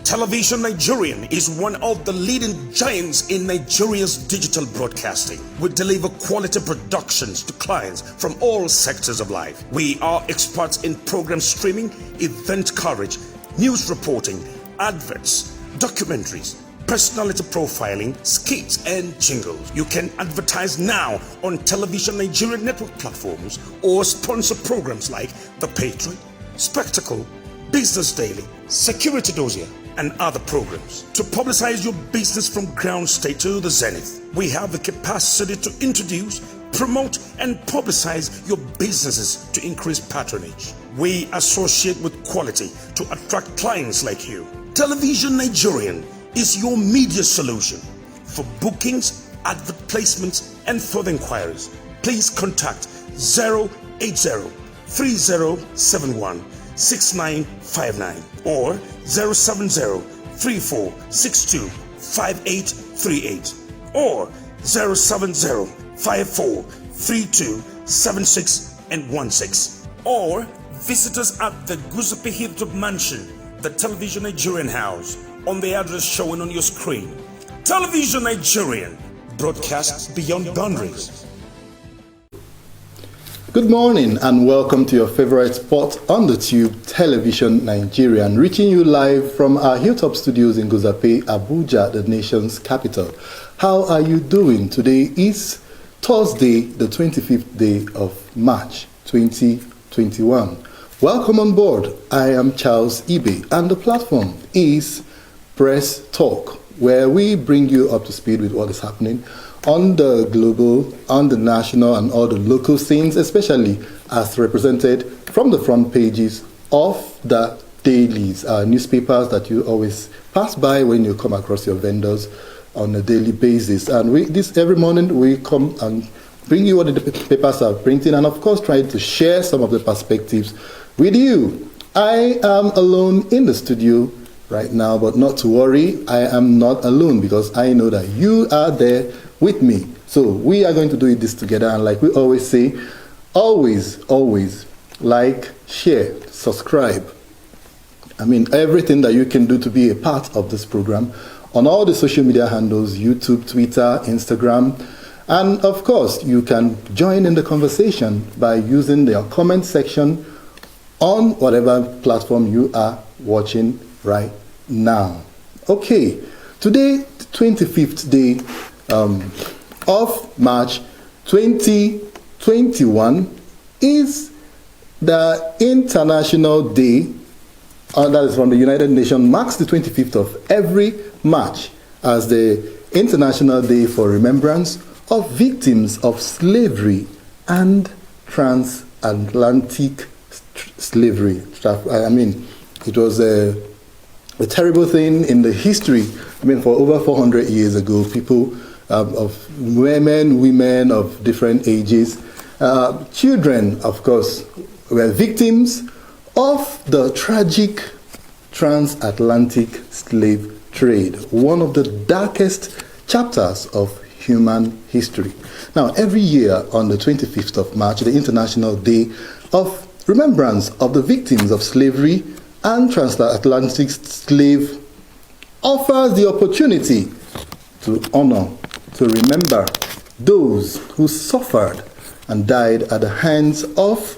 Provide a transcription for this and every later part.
Television Nigerian is one of the leading giants in Nigeria's digital broadcasting. We deliver quality productions to clients from all sectors of life. We are experts in program streaming, event coverage, news reporting, adverts, documentaries, personality profiling, skits and jingles. You can advertise now on Television Nigerian network platforms or sponsor programs like The Patriot, Spectacle, Business Daily, Security Dossier, and other programs. To publicize your business from ground state to the zenith, we have the capacity to introduce, promote, and publicize your businesses to increase patronage. We associate with quality to attract clients like you. Television Nigerian is your media solution. For bookings, advert placements, and further inquiries, please contact 080-3071-6959 or 070-3462-5838 or 070-5432-7616 or visit us at the Guzupi Hilltop Mansion, the Television Nigerian House, on the address showing on your screen. Television Nigerian, broadcasts beyond boundaries. Good morning and welcome to your favorite spot on the tube, Television Nigerian, reaching you live from our Hilltop studios in Guzape, Abuja, the nation's capital. How are you doing? Today is Thursday, the 25th day of March 2021. Welcome on board. I am Charles Ibe and the platform is Press Talk, where we bring you up to speed with what is happening on the global, on the national, and all the local scenes, especially as represented from the front pages of the dailies, newspapers that you always pass by when you come across your vendors on a daily basis. And every morning we come and bring you what the papers are printing, and of course try to share some of the perspectives with you. I am alone in the studio right now, but not to worry, I am not alone because I know that you are there with me. So we are going to do this together, and like we always say, always like, share, subscribe. I mean, everything that you can do to be a part of this program on all the social media handles, YouTube, Twitter, Instagram, and of course you can join in the conversation by using the comment section on whatever platform you are watching right now. Okay, today, 25th day of March 2021 is the International Day, that is from the United Nations, marks the 25th of every March as the International Day for Remembrance of Victims of Slavery and Transatlantic Slavery. I mean, it was a terrible thing in the history. I mean, for over 400 years ago, people of women of different ages, children, of course, were victims of the tragic transatlantic slave trade, one of the darkest chapters of human history. Now, every year on the 25th of March, the International Day of Remembrance of the Victims of Slavery and Transatlantic Slave offers the opportunity to honor, to remember those who suffered and died at the hands of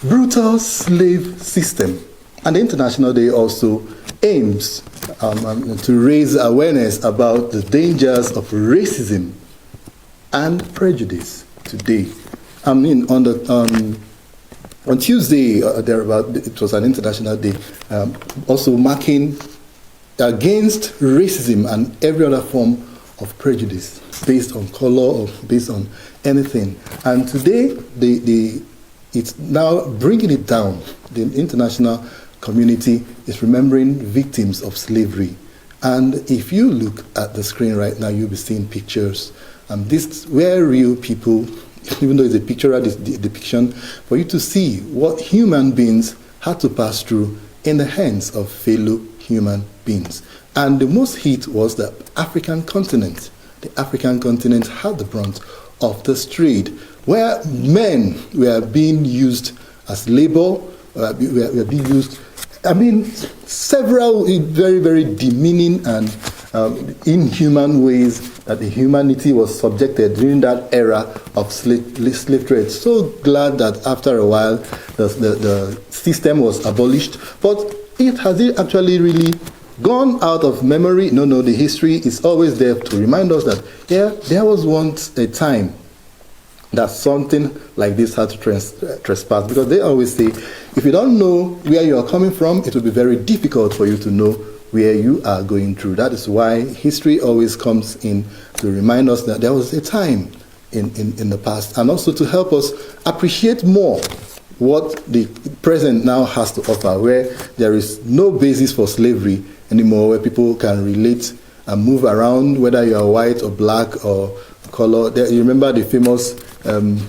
brutal slave system. And the International Day also aims to raise awareness about the dangers of racism and prejudice today. I mean, on Tuesday, it was an International Day, also marking against racism and every other form of prejudice based on color or based on anything. And today, it's now bringing it down. The international community is remembering victims of slavery. And if you look at the screen right now, you'll be seeing pictures. And these were real people, even though it's a pictorial depiction, for you to see what human beings had to pass through in the hands of fellow human beings. And the most hit was the African continent. The African continent had the brunt of this trade, where men were being used as labor, were being used I mean, several very, very demeaning and inhuman ways that the humanity was subjected during that era of slave trade. So glad that after a while the system was abolished. But has it actually really gone out of memory? No, the history is always there to remind us that, yeah, there was once a time that something like this had to trespass, because they always say, if you don't know where you are coming from, it will be very difficult for you to know where you are going through. That is why history always comes in to remind us that there was a time in the past, and also to help us appreciate more what the present now has to offer, where there is no basis for slavery anymore, where people can relate and move around, whether you are white or black or color. You remember the famous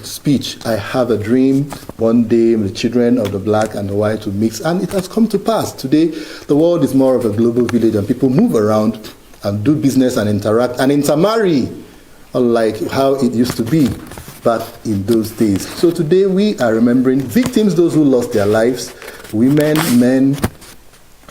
speech, I have a dream, one day the children of the black and the white will mix, and it has come to pass. Today, the world is more of a global village, and people move around and do business and interact and intermarry, unlike how it used to be back in those days. So today we are remembering victims, those who lost their lives, women, men,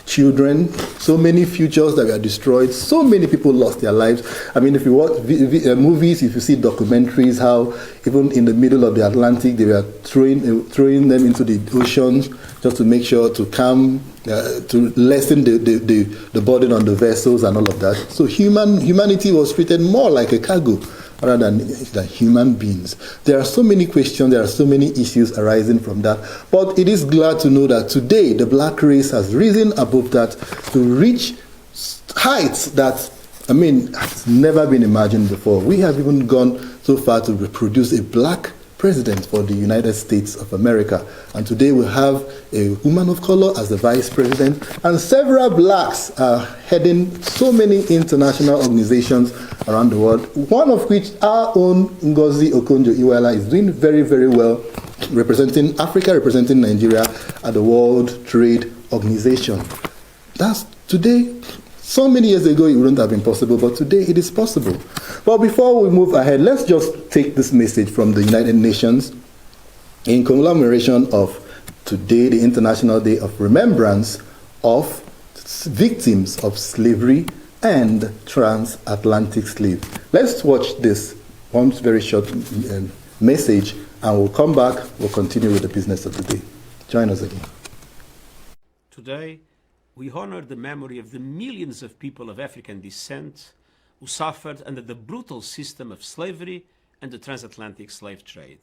children, so many futures that were destroyed, so many people lost their lives. I mean, if you watch movies, if you see documentaries, how even in the middle of the Atlantic, they were throwing them into the oceans just to make sure to to lessen the burden on the vessels and all of that. So humanity was treated more like a cargo rather than human beings. There are so many questions, there are so many issues arising from that. But it is glad to know that today the black race has risen above that to reach heights that, I mean, has never been imagined before. We have even gone so far to produce a black president for the United States of America. And today we have a woman of color as the vice president, and several blacks are heading so many international organizations around the world, one of which our own Ngozi Okonjo-Iweala is doing very, very well, representing Africa, representing Nigeria at the World Trade Organization. That's today. So many years ago it wouldn't have been possible, but today it is possible. But before we move ahead, let's just take this message from the United Nations in commemoration of today, the International Day of Remembrance of Victims of Slavery and Transatlantic Slave. Let's watch this one very short message, and we'll come back, we'll continue with the business of the day. Join us again. Today, we honor the memory of the millions of people of African descent who suffered under the brutal system of slavery and the transatlantic slave trade.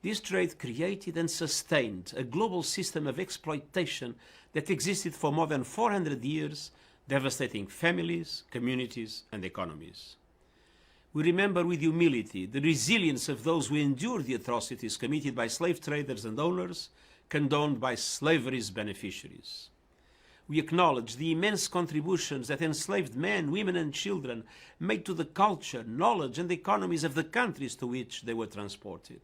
This trade created and sustained a global system of exploitation that existed for more than 400 years, devastating families, communities, and economies. We remember with humility the resilience of those who endured the atrocities committed by slave traders and owners, condoned by slavery's beneficiaries. We acknowledge the immense contributions that enslaved men, women, and children made to the culture, knowledge, and economies of the countries to which they were transported.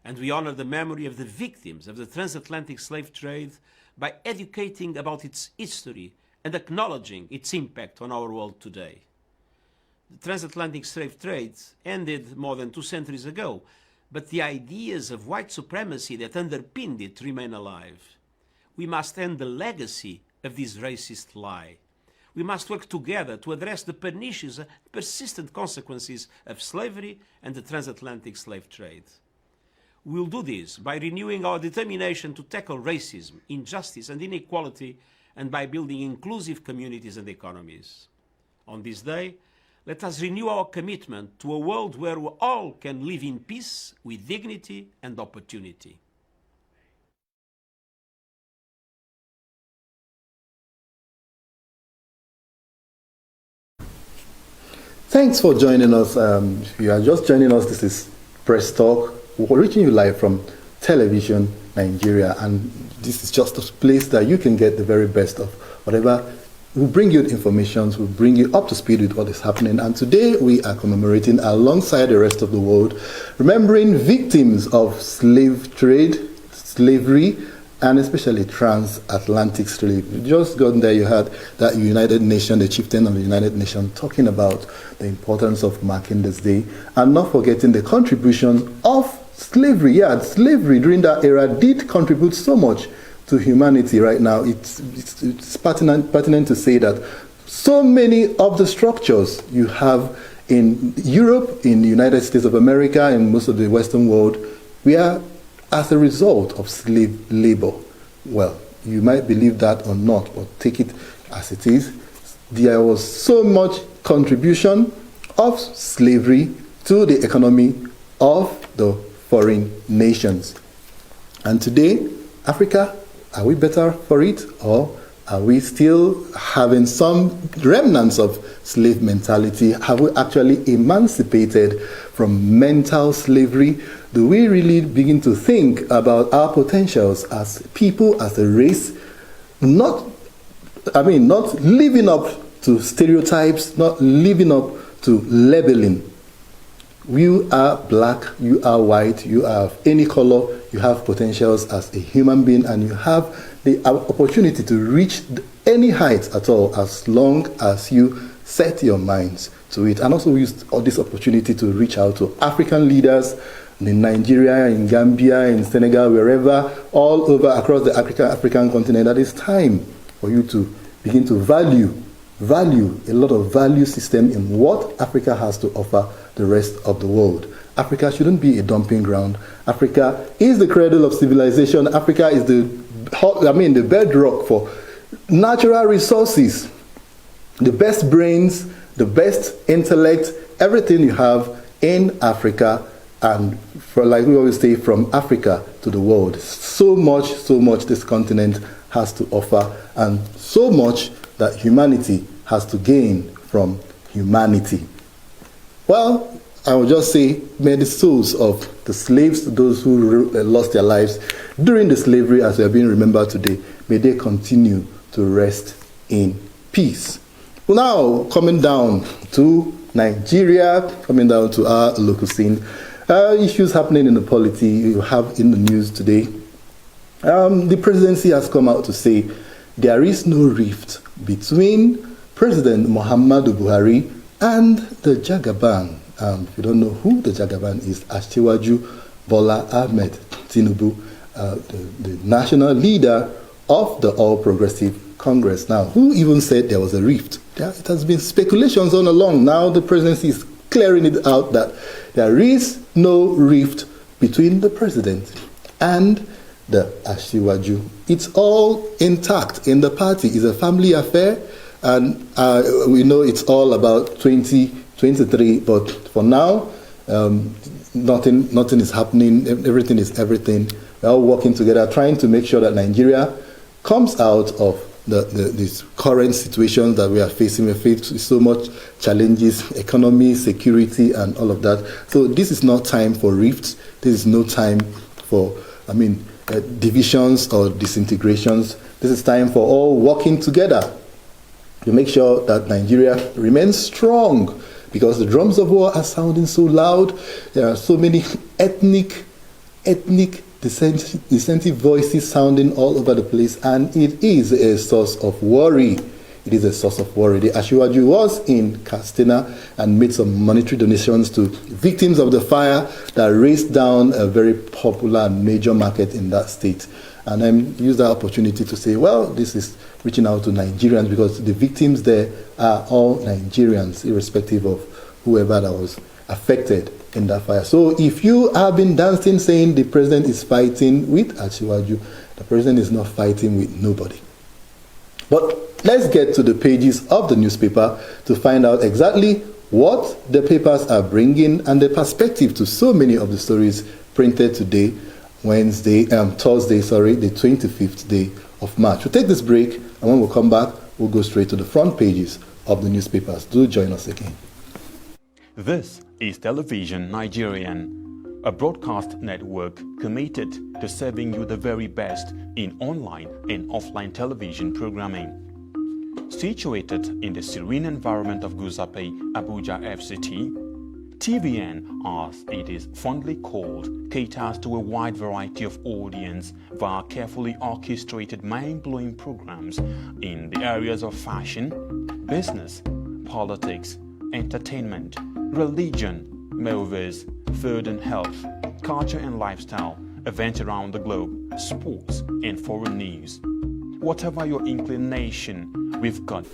And we honor the memory of the victims of the transatlantic slave trade by educating about its history and acknowledging its impact on our world today. The transatlantic slave trade ended more than 2 centuries ago, but the ideas of white supremacy that underpinned it remain alive. We must end the legacy of this racist lie. We must work together to address the pernicious and persistent consequences of slavery and the transatlantic slave trade. We will do this by renewing our determination to tackle racism, injustice, and inequality, and by building inclusive communities and economies. On this day, let us renew our commitment to a world where we all can live in peace with dignity and opportunity. Thanks for joining us. If you are just joining us, this is Press Talk. We're reaching you live from Television Nigeria, and this is just a place that you can get the very best of whatever. We'll bring you information, we'll bring you up to speed with what is happening. And today we are commemorating, alongside the rest of the world, remembering victims of slave trade, slavery, and especially transatlantic slave. You just got there, you had that United Nations, the chieftain of the United Nations, talking about the importance of marking this day, and not forgetting the contribution of slavery. Yeah, slavery during that era did contribute so much to humanity right now, it's pertinent to say that so many of the structures you have in Europe, in the United States of America, and most of the Western world, we are as a result of slave labor. Well, you might believe that or not, but take it as it is. There was so much contribution of slavery to the economy of the foreign nations. And today, Africa, are we better for it, or are we still having some remnants of slave mentality? Have we actually emancipated from mental slavery? Do we really begin to think about our potentials as people, as a race, not living up to stereotypes, not living up to labeling? You are black, you are white, you are of any color, you have potentials as a human being, and you have the opportunity to reach any height at all as long as you set your minds to it. And also use this opportunity to reach out to African leaders in Nigeria, in Gambia, in Senegal, wherever, all over across the African continent, that it's time for you to begin to value a lot of value system in what Africa has to offer the rest of the world. Africa shouldn't be a dumping ground. Africa is the cradle of civilization. Africa is the bedrock for natural resources, the best brains, the best intellect, everything you have in Africa, and like we always say, from Africa to the world. So much this continent has to offer, and so much that humanity has to gain from humanity. Well, I will just say, may the souls of the slaves, those who lost their lives during the slavery as they are being remembered today, may they continue to rest in peace. Well, now, coming down to Nigeria, coming down to our local scene, issues happening in the polity you have in the news today. The presidency has come out to say there is no rift between President Muhammadu Buhari and the Jagaban. If you don't know who the Jagaban is, Asiwaju Bola Ahmed Tinubu, the national leader of the All Progressive Congress. Now, who even said there was a rift? It has been speculations all along. Now the presidency is clearing it out that there is no rift between the president and the Asiwaju. It's all intact in the party. It's a family affair, and we know it's all about 2023, but for now, nothing is happening. Everything is everything. We're all working together, trying to make sure that Nigeria comes out of this current situation that we are facing. We face so much challenges, economy, security, and all of that. So this is not time for rifts. This is no time for, divisions or disintegrations. This is time for all working together to make sure that Nigeria remains strong, because the drums of war are sounding so loud. There are so many ethnic dissenting voices sounding all over the place, and it is a source of worry. It is a source of worry. The Asiwaju was in Katsina and made some monetary donations to victims of the fire that raced down a very popular and major market in that state. And then use that opportunity to say, well, this is reaching out to Nigerians, because the victims there are all Nigerians, irrespective of whoever that was affected in that fire. So if you have been dancing saying the president is fighting with Asiwaju, the president is not fighting with nobody. But let's get to the pages of the newspaper to find out exactly what the papers are bringing and the perspective to so many of the stories printed today, Thursday, the 25th day of March. We'll take this break, and when we come back, we'll go straight to the front pages of the newspapers. Do join us again. This is Television Nigerian, a broadcast network committed to serving you the very best in online and offline television programming. Situated in the serene environment of Guzape, Abuja FCT, TVN, as it is fondly called, caters to a wide variety of audience via carefully orchestrated mind-blowing programs in the areas of fashion, business, politics, entertainment, religion, movies, food and health, culture and lifestyle, events around the globe, sports, and foreign news. Whatever your inclination, we've got.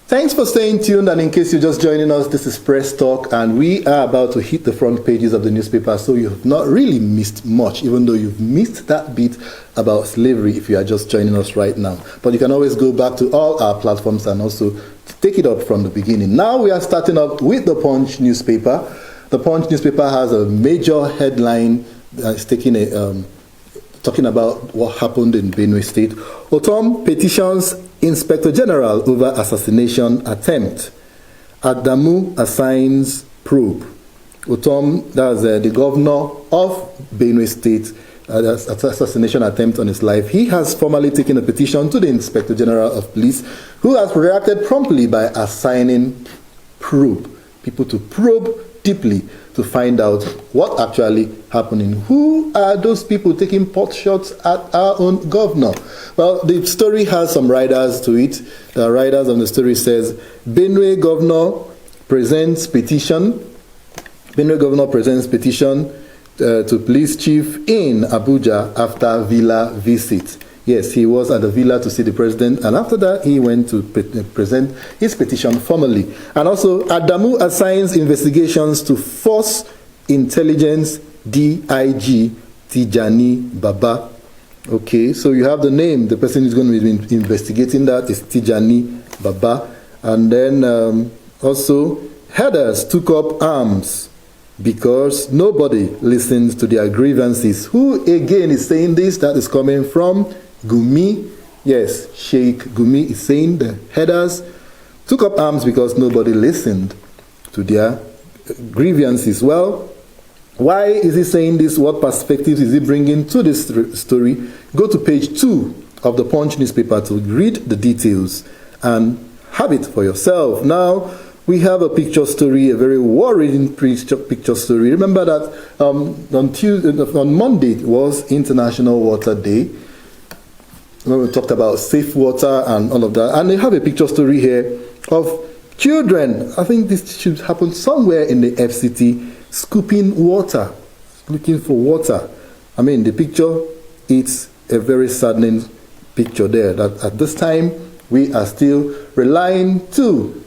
Thanks for staying tuned, and in case you're just joining us, this is Press Talk, and we are about to hit the front pages of the newspaper, so you have not really missed much, even though you've missed that bit about slavery if you are just joining us right now. But you can always go back to all our platforms and also take it up from the beginning. Now we are starting up with the Punch newspaper. The Punch newspaper has a major headline that's talking about what happened in Benue State. Otom petitions Inspector General over assassination attempt. Adamu assigns probe. Otom, that's the governor of Benue State, assassination attempt on his life. He has formally taken a petition to the Inspector General of Police, who has reacted promptly by assigning probe. People to probe deeply to find out what actually happening. Who are those people taking pot shots at our own governor? Well, the story has some riders to it. The riders on the story says, Benue governor presents petition. Benue governor presents petition to police chief in Abuja after villa visit. Yes, he was at the villa to see the president, and after that, he went to present his petition formally. And also, Adamu assigns investigations to Force Intelligence DIG Tijani Baba. Okay, so you have the name. The person who's going to be investigating that is Tijani Baba. And then also, headers took up arms because nobody listens to their grievances. Who again is saying this? That is coming from Gumi. Yes, Sheikh Gumi is saying the headers took up arms because nobody listened to their grievances. Well, why is he saying this? What perspectives is he bringing to this story? Go to page 2 of the Punch newspaper to read the details and have it for yourself. Now, we have a picture story, a very worrying picture story. Remember that on Monday was International Water Day. We talked about safe water and all of that. And they have a picture story here of children. I think this should happen somewhere in the FCT, scooping water, looking for water. I mean, the picture, it's a very saddening picture there, that at this time, we are still relying to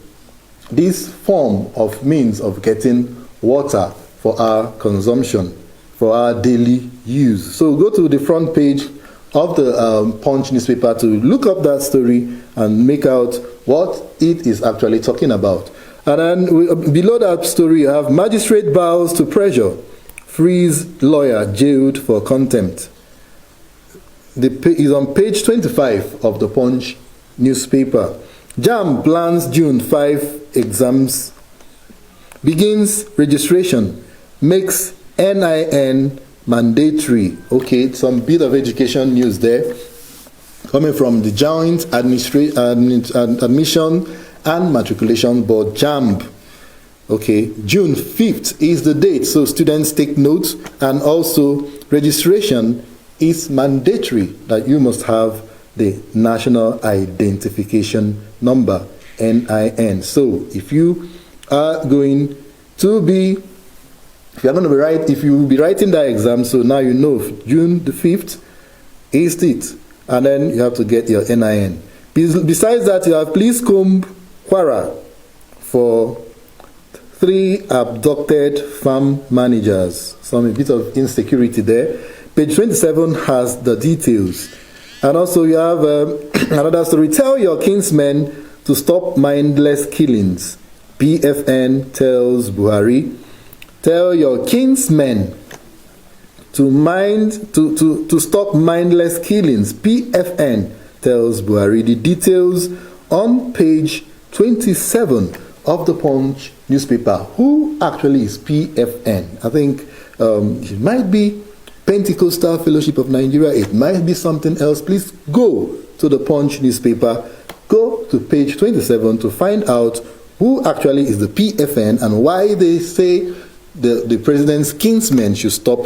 this form of means of getting water for our consumption, for our daily use. So go to the front page of the Punch newspaper to look up that story and make out what it is actually talking about. And then below that story, you have magistrate bows to pressure, frees lawyer jailed for contempt. Is on page 25 of the Punch newspaper. JAMB plans June 5 exams, begins registration, makes NIN mandatory. Okay, some bit of education news there coming from the Joint Admission and Matriculation Board, JAMB. Okay, June 5th is the date, so students take note, and also registration is mandatory, that you must have the National Identification Number, NIN. So if you are going to be, if you will be writing that exam, so now you know June the 5th is it, and then you have to get your NIN. Besides that, you have Police Comb Kwara for 3 abducted farm managers. A bit of insecurity there. Page 27 has the details. And also you have another story. Tell your kinsmen to stop mindless killings. PFN tells Buhari. Tell your kinsmen to stop mindless killings. PFN tells Buhari. The details on page 27 of the Punch newspaper. Who actually is PFN? I think it might be Pentecostal Fellowship of Nigeria. It might be something else. Please go to the Punch newspaper. Go to page 27 to find out who actually is the PFN and why they say the president's kinsmen should stop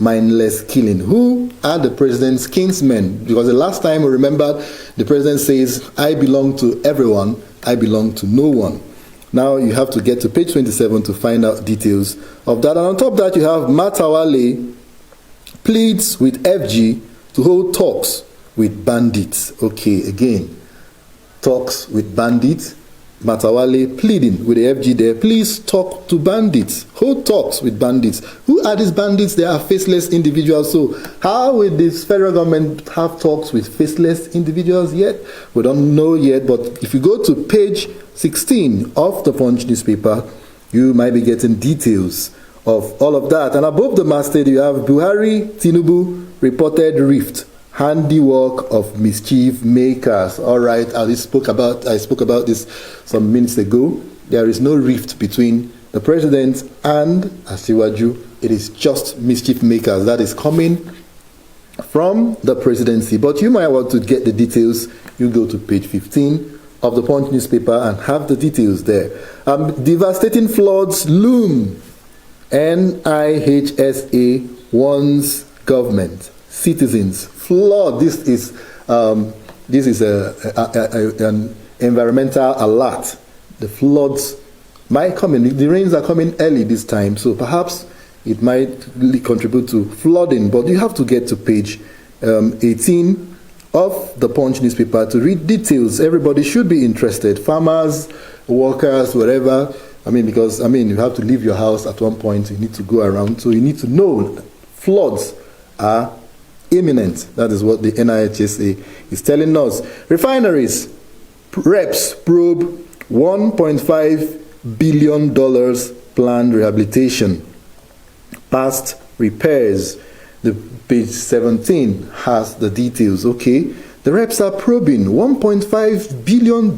mindless killing. Who are the president's kinsmen? Because the last time we remember, the president says, I belong to everyone, I belong to no one. Now you have to get to page 27 to find out details of that. And on top of that, you have Matawale pleads with FG to hold talks with bandits. Okay, again, talks with bandits. Matawale pleading with the FG there, please talk to bandits, hold talks with bandits. Who are these bandits? They are faceless individuals. So how will this federal government have talks with faceless individuals yet? We don't know yet, but if you go to page 16 of the Punch newspaper, you might be getting details of all of that. And above the masthead, you have Buhari Tinubu reported rift, handiwork of mischief makers. All right, I spoke about this some minutes ago. There is no rift between the president and Asiwaju. It is just mischief makers that is coming from the presidency. But you might want to get the details. You go to page 15 of the Punch newspaper and have the details there. Devastating floods loom. NIHSA warns government. Citizens flood. This is an environmental alert. The floods might come in. The rains are coming early this time, so perhaps it might really contribute to flooding. But you have to get to page 18 of the Punch newspaper to read details. Everybody should be interested. Farmers, workers, whatever. Because you have to leave your house at one point. You need to go around, so you need to know floods are imminent. That is what the NIHSA is telling us. Refineries, reps probe $1.5 billion planned rehabilitation. Past repairs. The page 17 has the details. Okay, the reps are probing $1.5 billion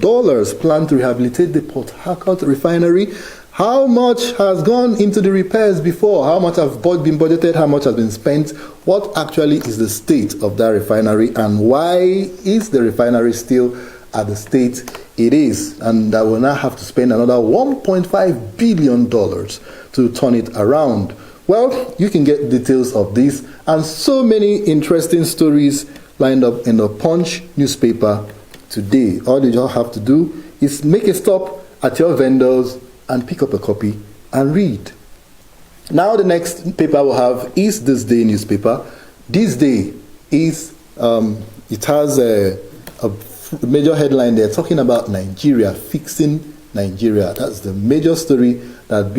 planned to rehabilitate the Port Harcourt refinery. How much has gone into the repairs before? How much have been budgeted? How much has been spent? What actually is the state of that refinery? And why is the refinery still at the state it is? And I will now have to spend another $1.5 billion to turn it around. Well, you can get details of this and so many interesting stories lined up in the Punch newspaper today. All you just have to do is make a stop at your vendors and pick up a copy and read. Now the next paper we'll have is This Day newspaper. This Day is, it has a major headline there talking about Nigeria, fixing Nigeria. That's the major story that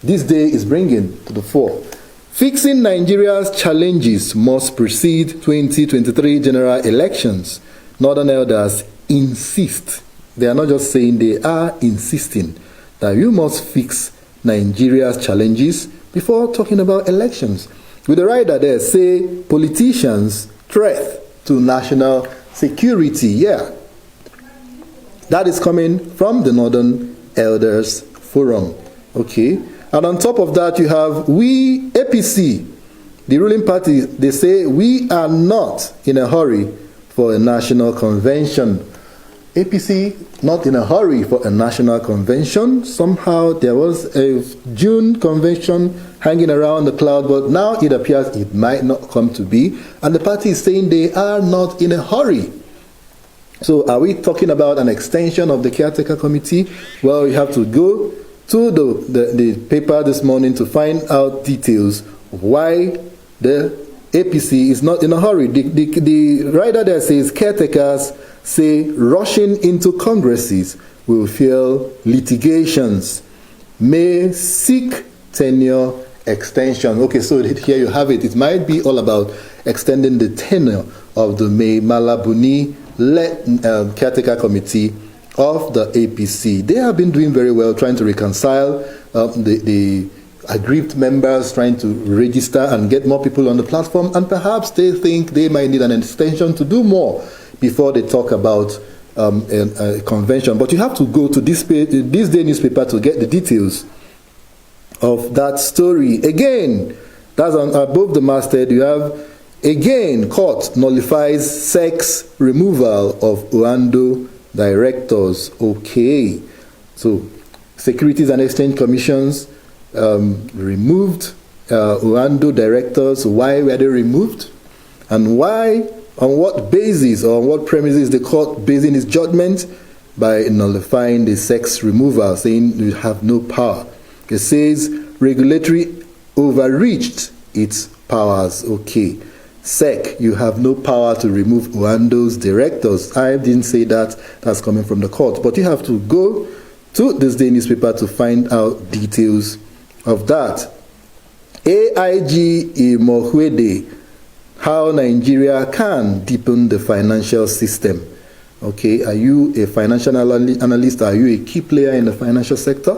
this Day is bringing to the fore. Fixing Nigeria's challenges must precede 2023 general elections. Northern elders insist. They are not just saying, they are insisting that you must fix Nigeria's challenges before talking about elections. With the rider there, say politicians threat to national security. Yeah, that is coming from the Northern Elders Forum. Okay, and on top of that, you have we APC, the ruling party. They say we are not in a hurry for a national convention. APC not in a hurry for a national convention. Somehow there was a June convention hanging around the cloud, but now it appears it might not come to be. And the party is saying they are not in a hurry. So are we talking about an extension of the caretaker committee? Well, you have to go to the paper this morning to find out details of why the APC is not in a hurry. The writer there says caretakers say rushing into congresses will fuel litigations, may seek tenure extension. Okay, so here you have it. It might be all about extending the tenure of the May Malabuni-led caretaker committee of the APC. They have been doing very well trying to reconcile the aggrieved members, trying to register and get more people on the platform, and perhaps they think they might need an extension to do more before they talk about a convention. But you have to go to this Day newspaper to get the details of that story. Again, that's above the masthead. You have, again, court nullifies sex removal of Uando directors. Okay. So, Securities and Exchange Commissions removed Uando directors. Why were they removed? And why? On what basis or on what premises the court basing its judgment? By nullifying the sex removal, saying you have no power. It says regulatory overreached its powers. Okay. SEC, you have no power to remove Oando's directors. I didn't say that. That's coming from the court. But you have to go to this day newspaper to find out details of that. AIG Imohwede, how Nigeria can deepen the financial system. Okay, are you a financial analyst? Are you a key player in the financial sector?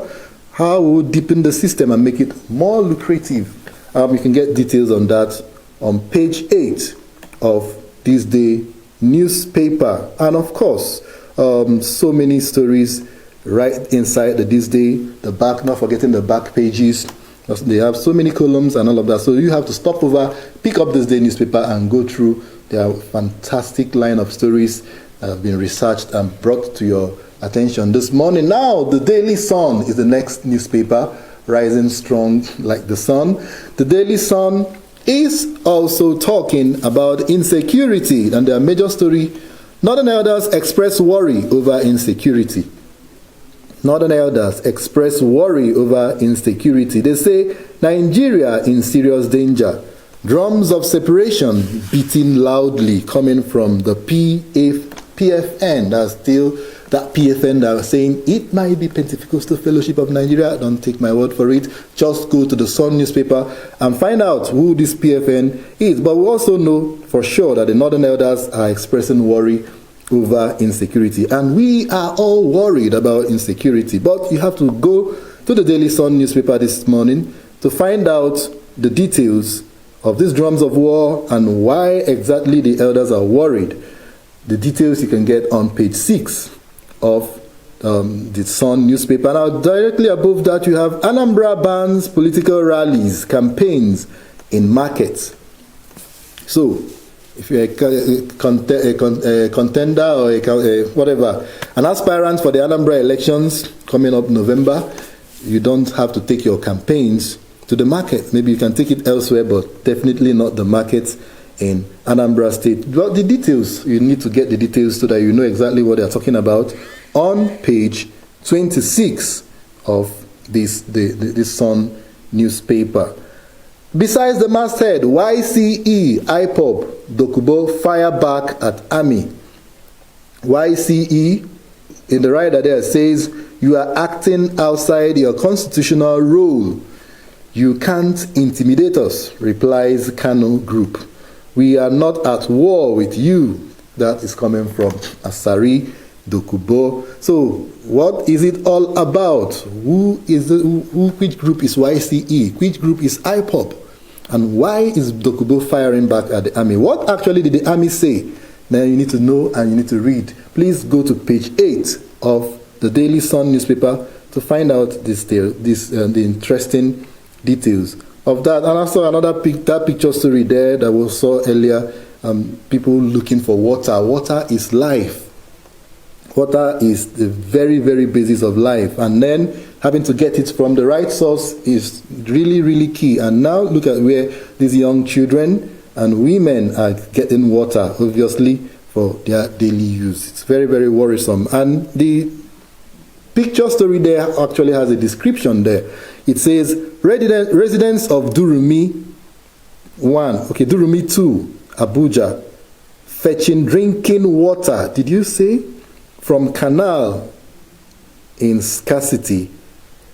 How will deepen the system and make it more lucrative? You can get details on that on page 8 of this day newspaper. And of course, so many stories right inside the this day, the back, not forgetting the back pages. They have so many columns and all of that. So you have to stop over, pick up this day newspaper and go through their fantastic line of stories that have been researched and brought to your attention this morning. Now, the Daily Sun is the next newspaper, rising strong like the sun. The Daily Sun is also talking about insecurity, and their major story, Northern Elders express worry over insecurity. Northern Elders express worry over insecurity. They say Nigeria in serious danger. Drums of separation beating loudly coming from the PFN. That's still that PFN that was saying it might be Pentecostal Fellowship of Nigeria. Don't take my word for it. Just go to the Sun newspaper and find out who this PFN is. But we also know for sure that the Northern Elders are expressing worry over insecurity. And we are all worried about insecurity. But you have to go to the Daily Sun newspaper this morning to find out the details of these drums of war and why exactly the elders are worried. The details you can get on page 6 of the Sun newspaper. Now, directly above that, you have Anambra bans political rallies, campaigns in markets. So, if you're a contender or whatever, an aspirant for the Anambra elections coming up November, you don't have to take your campaigns to the market. Maybe you can take it elsewhere, but definitely not the markets in Anambra State. But the details, you need to get the details so that you know exactly what they're talking about on page 26 of this Sun newspaper. Besides the masthead, YCE, IPOB, Dokubo fire back at Army. YCE, in the rider there, says, you are acting outside your constitutional role. You can't intimidate us, replies Kano Group. We are not at war with you. That is coming from Asari Dokubo. So, what is it all about? Which group is YCE? Which group is IPOB? And why is Dokubo firing back at the army? What actually did the army say? Now you need to know and you need to read. Please go to page 8 of the Daily Sun newspaper to find out the interesting details of that. And also another that picture story there that we saw earlier, people looking for water. Water is life. Water is the very, very basis of life. And then having to get it from the right source is really, really key. And now look at where these young children and women are getting water, obviously, for their daily use. It's very, very worrisome. And the picture story there actually has a description there. It says, residents of Durumi 1, okay, Durumi 2, Abuja, fetching drinking water, did you say? From canal in scarcity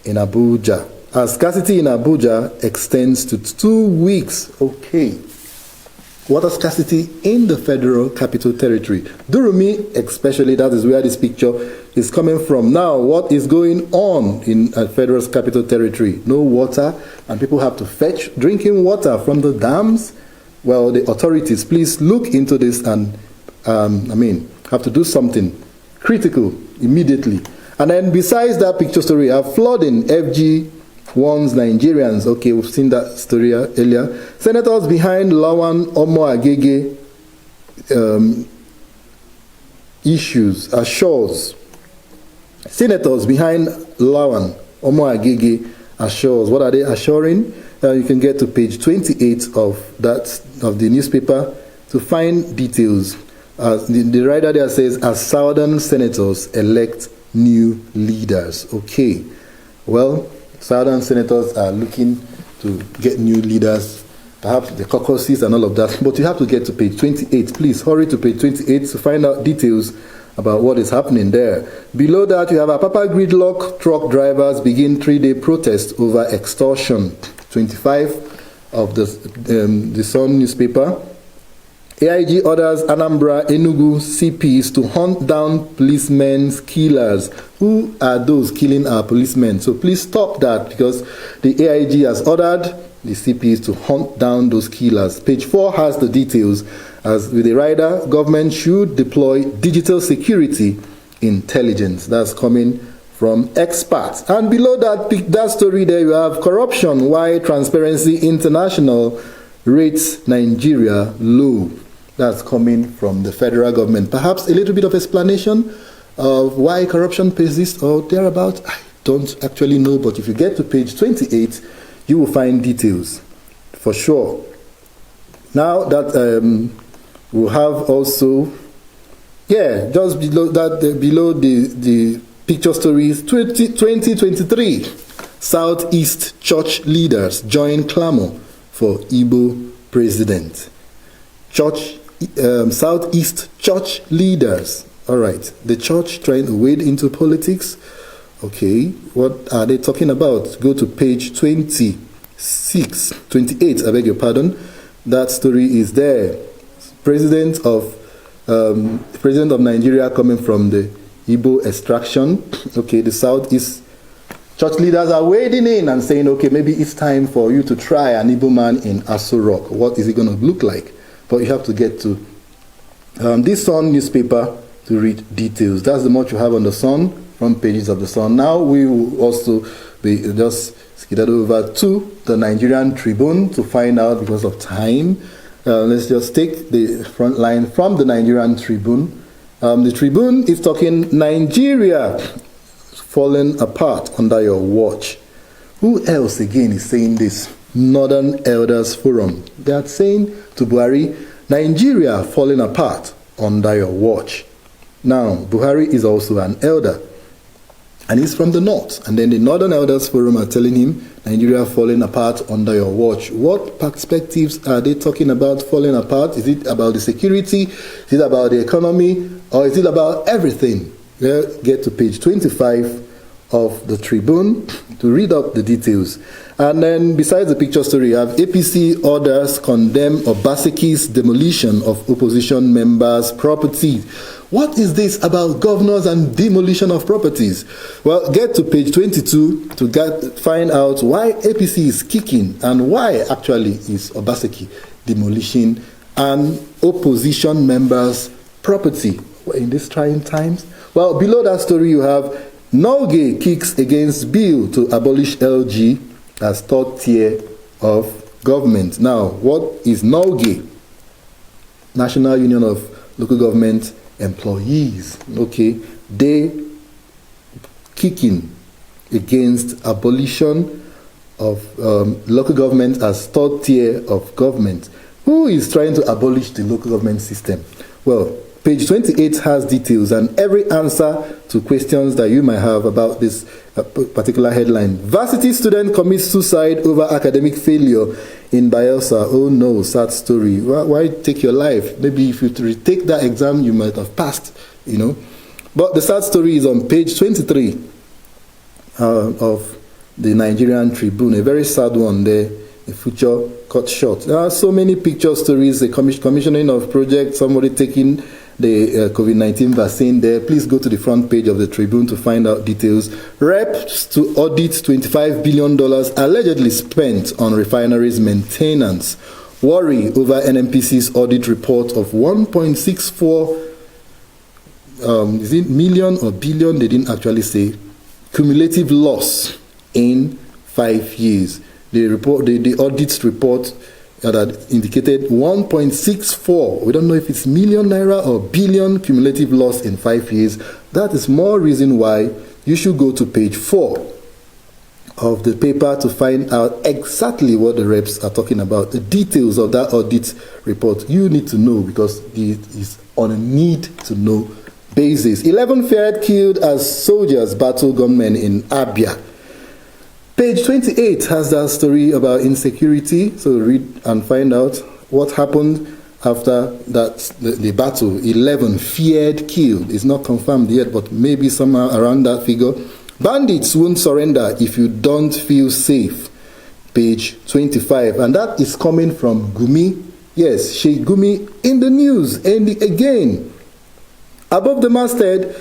in Abuja. As scarcity in Abuja extends to 2 weeks. Okay. Water scarcity in the Federal Capital Territory. Durumi, especially, that is where this picture is coming from. Now, what is going on in Federal Capital Territory? No water, and people have to fetch drinking water from the dams. Well, the authorities, please look into this and, have to do something critical immediately. And then besides that picture story, flooding, FG warns Nigerians. Okay, we've seen that story earlier. Senators behind Lawan Omoagege issues assures. Senators behind Lawan Omoagege assures. What are they assuring? You can get to page 28 of the newspaper to find details. The writer there says, as Southern senators elect new leaders. Okay. Well, Southern senators are looking to get new leaders perhaps the caucuses and all of that. But you have to get to page 28. Please hurry to page 28 to find out details about what is happening there. Below that, you have Apapa gridlock. Truck drivers begin 3-day protest over extortion. 25 of the Sun newspaper. AIG orders Anambra Enugu CPs to hunt down policemen's killers. Who are those killing our policemen? So please stop that, because the AIG has ordered the CPs to hunt down those killers. Page 4 has the details. As with the rider, government should deploy digital security intelligence. That's coming from experts. And below that story there, you have corruption, why Transparency International rates Nigeria low. That's coming from the federal government. Perhaps a little bit of explanation of why corruption persists or thereabout. I don't actually know, but if you get to page 28, you will find details for sure. Now that we'll have also, just below that, below the picture stories, 2023, Southeast church leaders join clamor for Igbo president. Southeast church leaders. All right, the church trying to wade into politics. Okay, what are they talking about? Go to page 28, I beg your pardon. That story is there. President of Nigeria coming from the Igbo extraction. Okay, the Southeast church leaders are wading in and saying, okay, maybe it's time for you to try an Igbo man in Aso Rock. What is it going to look like? But you have to get to this Sun newspaper to read details. That's the much you have on the Sun, front pages of the Sun. Now we will also be just skidded over to the Nigerian Tribune to find out, because of time. Let's just take the front line from the Nigerian Tribune. The Tribune is talking Nigeria falling apart under your watch. Who else again is saying this? Northern Elders Forum. They are saying to Buhari, Nigeria falling apart under your watch. Now, Buhari is also an elder, and he's from the north. And then the Northern Elders Forum are telling him, Nigeria falling apart under your watch. What perspectives are they talking about falling apart? Is it about the security? Is it about the economy? Or is it about everything? Well, get to page 25 of the Tribune to read up the details. And then besides the picture story, you have APC orders condemn Obaseki's demolition of opposition members' property. What is this about governors and demolition of properties? Well, get to page 22 to find out why APC is kicking and why actually is Obaseki demolishing an opposition members' property in these trying times. Well, below that story you have Norgay kicks against bill to abolish LG as third tier of government. Now, what is Norgay? National Union of Local Government Employees. Okay, they kicking against abolition of local government as third tier of government. Who is trying to abolish the local government system? Well, page 28 has details and every answer to questions that you might have about this particular headline. Varsity student commits suicide over academic failure in Bayelsa. Oh no, sad story. Why take your life? Maybe if you retake that exam, you might have passed, you know. But the sad story is on page 23 of the Nigerian Tribune. A very sad one there. A future cut short. There are so many picture stories, the commissioning of projects, somebody taking the COVID-19 vaccine there. Please go to the front page of the Tribune to find out details. Reps to audit $25 billion allegedly spent on refineries maintenance. Worry over NNPC's audit report of 1.64 is it million or billion? They didn't actually say. Cumulative loss in 5 years. The audit report that indicated 1.64. We don't know if it's million naira or billion cumulative loss in 5 years. That is more reason why you should go to page 4 of the paper to find out exactly what the reps are talking about. The details of that audit report you need to know because it is on a need-to-know basis. 11 fared killed as soldiers battle gunmen in Abia. Page 28 has that story about insecurity. So read and find out what happened after that the battle. 11 feared killed. It's not confirmed yet, but maybe somewhere around that figure. Bandits won't surrender if you don't feel safe. Page 25. And that is coming from Gumi. Yes, Sheikh Gumi in the news. And again, above the masthead,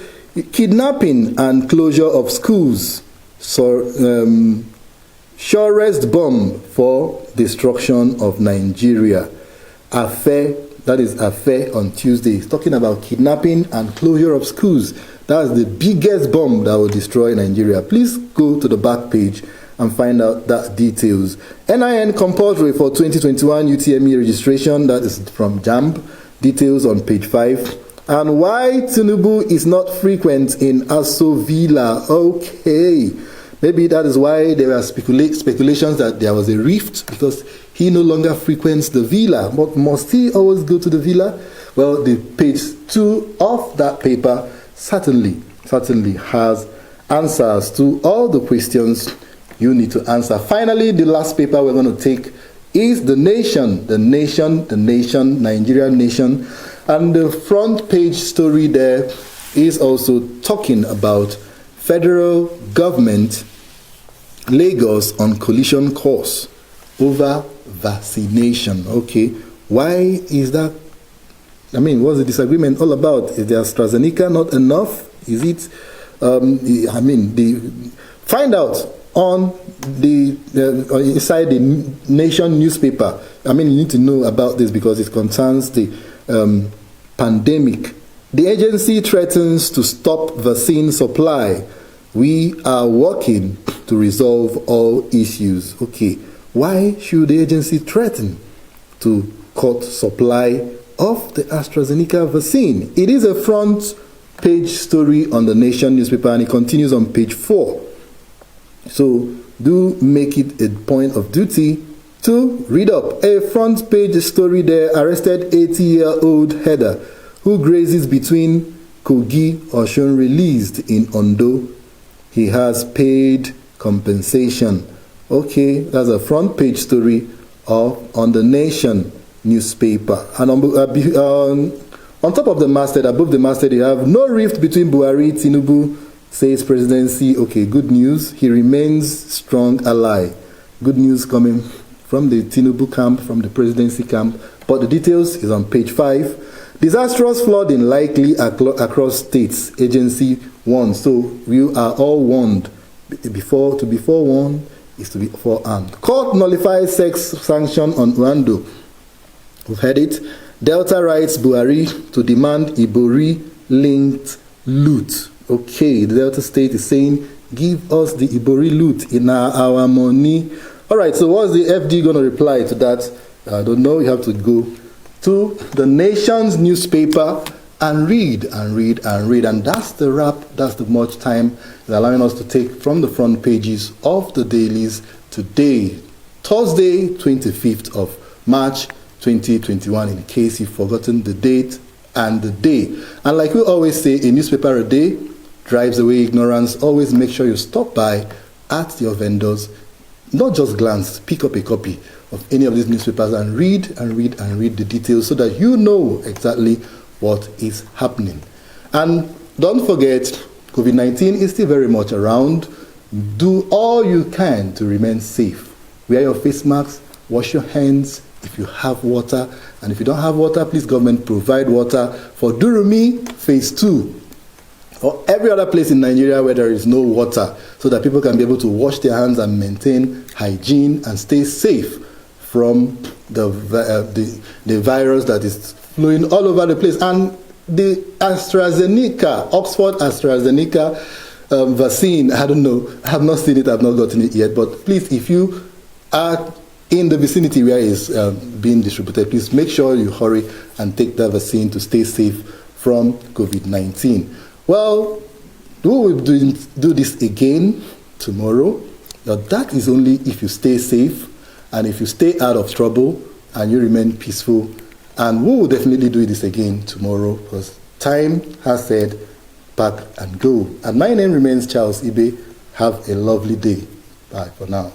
kidnapping and closure of schools. So, surest bomb for destruction of Nigeria. Affair, that is affair on Tuesday. He's talking about kidnapping and closure of schools. That's the biggest bomb that will destroy Nigeria. Please go to the back page and find out that details. NIN compulsory for 2021 UTME registration. That is from JAMB. Details on page 5. And why Tinubu is not frequent in Aso Villa. Okay. Maybe that is why there were speculations that there was a rift, because he no longer frequents the villa. But must he always go to the villa? Well, the page 2 of that paper certainly has answers to all the questions you need to answer. Finally, the last paper we're going to take is The Nation, Nigeria Nation. And the front page story there is also talking about federal government, Lagos on collision course over vaccination. Okay, why is that? I mean, what's the disagreement all about? Is the AstraZeneca not enough? Is it? Find out on the inside the Nation newspaper. I mean, you need to know about this because it concerns the pandemic. The agency threatens to stop vaccine supply. We are working to resolve all issues. Okay, why should the agency threaten to cut supply of the AstraZeneca vaccine? It is a front page story on the Nation newspaper, and it continues on page 4. So do make it a point of duty to read up. A front page story there: arrested 80-year-old header who grazes between Kogi, Osun, released in Ondo. He has paid compensation. Okay, that's a front page story on the Nation newspaper. And on top of the masthead, above the masthead, you have no rift between Buhari, Tinubu, says presidency. Okay, good news. He remains strong ally. Good news coming from the Tinubu camp, from the presidency camp. But the details is on page 5. Disastrous flooding likely across states. Agency warns. So we are all warned. To be forewarned is to be forearmed. Court nullifies sex sanction on Rwanda. We've heard it. Delta writes Buhari to demand Ibori-linked loot. Okay, the Delta State is saying, give us the Ibori loot in our money. All right, so what's the FD going to reply to that? I don't know. You have to go to the Nation's newspaper and read. And that's the wrap. That's the much time it's allowing us to take from the front pages of the dailies today, Thursday, 25th of March, 2021, in case you've forgotten the date and the day. And like we always say, a newspaper a day drives away ignorance. Always make sure you stop by at your vendors. Not just glance, pick up a copy of any of these newspapers and read the details so that you know exactly what is happening. And don't forget, COVID-19 is still very much around. Do all you can to remain safe. Wear your face masks, wash your hands if you have water, and if you don't have water, please government provide water for Durumi Phase 2 or every other place in Nigeria where there is no water, so that people can be able to wash their hands and maintain hygiene and stay safe from the virus that is flowing all over the place. And the AstraZeneca, Oxford AstraZeneca vaccine, I don't know, I have not seen it, I have not gotten it yet, but please, if you are in the vicinity where it's being distributed, please make sure you hurry and take that vaccine to stay safe from COVID-19. Well, we will do this again tomorrow. Now, that is only if you stay safe and if you stay out of trouble and you remain peaceful. And we will definitely do this again tomorrow because time has said pack and go. And my name remains Charles Ibe. Have a lovely day. Bye for now.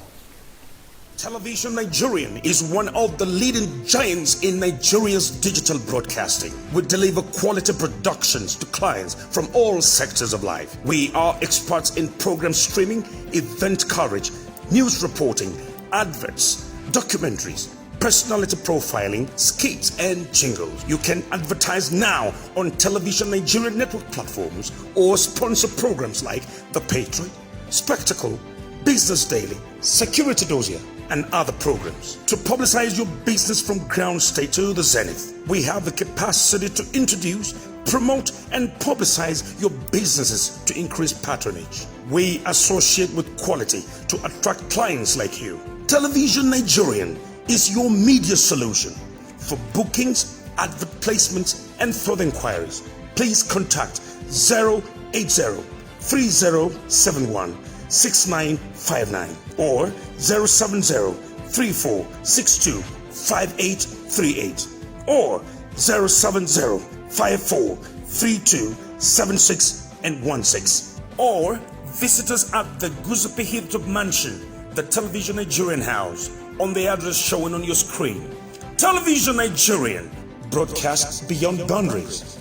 Television Nigerian is one of the leading giants in Nigeria's digital broadcasting. We deliver quality productions to clients from all sectors of life. We are experts in program streaming, event coverage, news reporting, adverts, documentaries, personality profiling, skits, and jingles. You can advertise now on Television Nigerian network platforms or sponsor programs like The Patriot, Spectacle, Business Daily, Security Dossier, and other programs. To publicize your business from ground state to the zenith, we have the capacity to introduce, promote, and publicize your businesses to increase patronage. We associate with quality to attract clients like you. Television Nigerian is your media solution. For bookings, advert placements, and further inquiries, please contact 080-3071-6959 or 070-3462-5838 or 070-5432-7616 or visit us at the Guzupi Hilltop Mansion, the Television Nigerian House, on the address showing on your screen. Television Nigerian, broadcasts beyond boundaries.